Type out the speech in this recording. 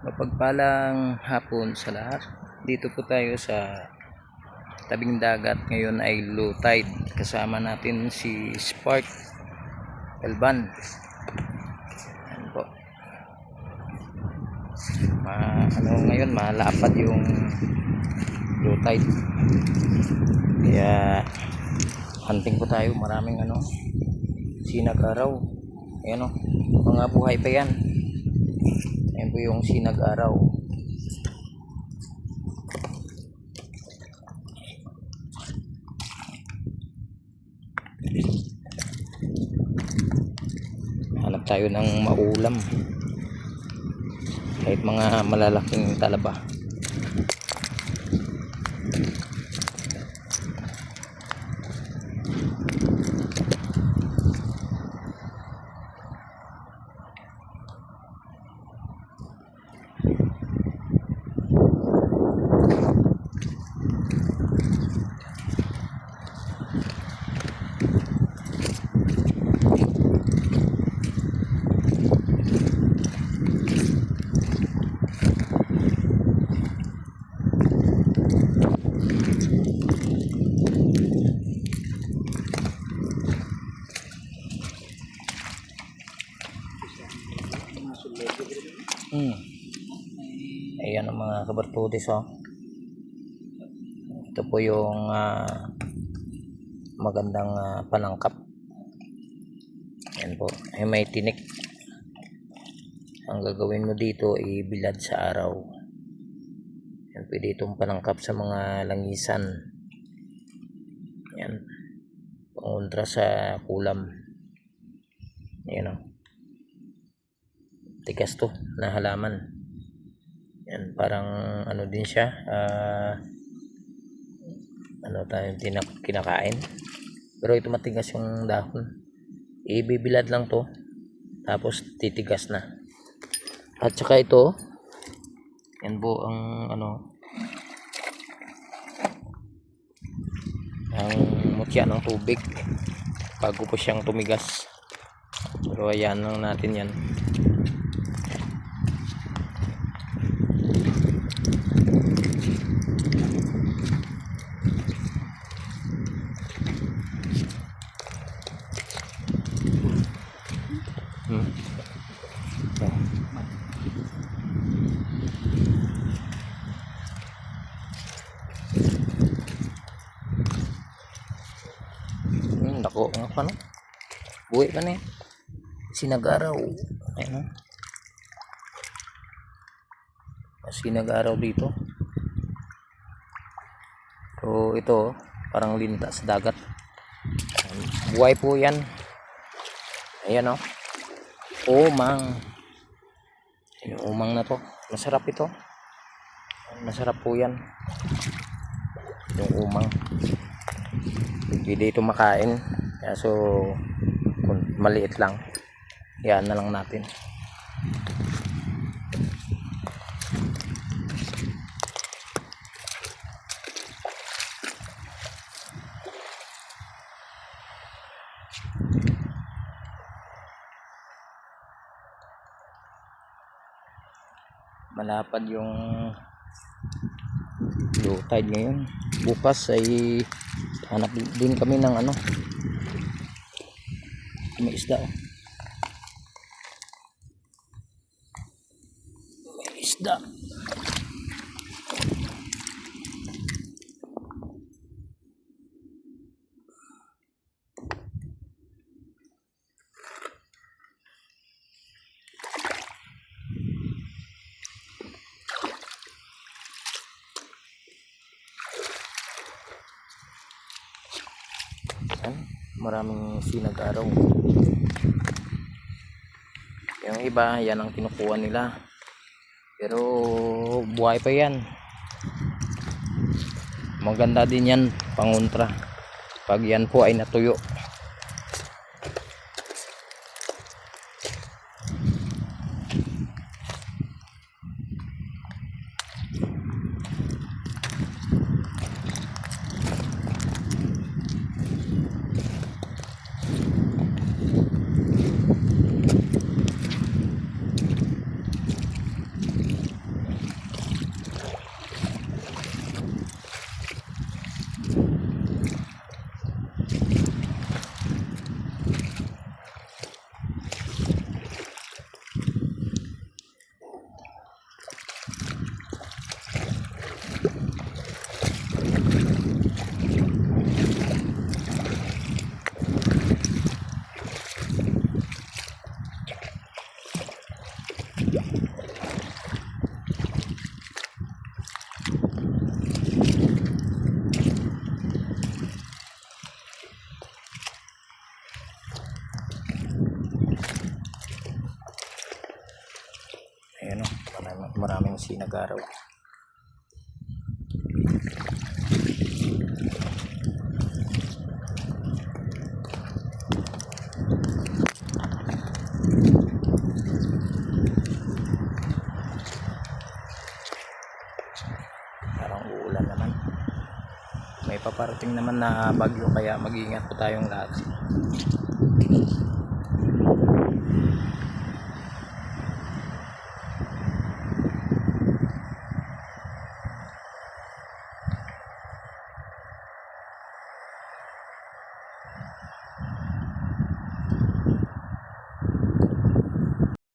Mapagpalang hapon sa lahat. Dito po tayo sa tabing dagat. Ngayon ay low tide. Kasama natin si Spark Elban. Ayan po. Ngayon malapad yung low tide. Kaya hunting po tayo. Maraming sinag-araw. Ayan o. Mga buhay pa yan. Ayan po yung sinag-araw. Hanap tayo ng maulam. Kahit mga malalaking talaba. Ayan ang mga kabartudes Ito po yung magandang panangkap. Ayan po. Ay may tinik. Ang gagawin mo dito ay bilad sa araw. Ayan, pwede itong panangkap sa mga langisan. Ayan. Pangontra sa kulam. Ayan tigas to na halaman. Yan, parang din siya, kinakain. Pero ito matigas yung dahon. Ibibilad lang to, tapos titigas na. At saka ito, yan po ang ang mutya ng tubig bago po siyang tumigas. Pero ayan lang natin yan. Dako nga pa buhay pa na sinag-araw. Ayan sinag-araw dito. So ito parang linta sa dagat. Buhay po yan. Ayan umang. Yung umang na to masarap ito. Masarap po yan yung umang. Pwede ito makain. So kung maliit lang, yan na lang natin. Malapad yung low tide ngayon. Bukas ay hanap din kami ng may isda. May isda. Maraming sinag-araw. Yung iba yan ang kinukuha nila, pero buhay pa yan. Maganda din yan pangontra pag yan po ay natuyo. Ayan o, maraming sinag-araw. Parang uulan naman. May paparating naman na bagyo kaya mag-iingat po tayong lahat.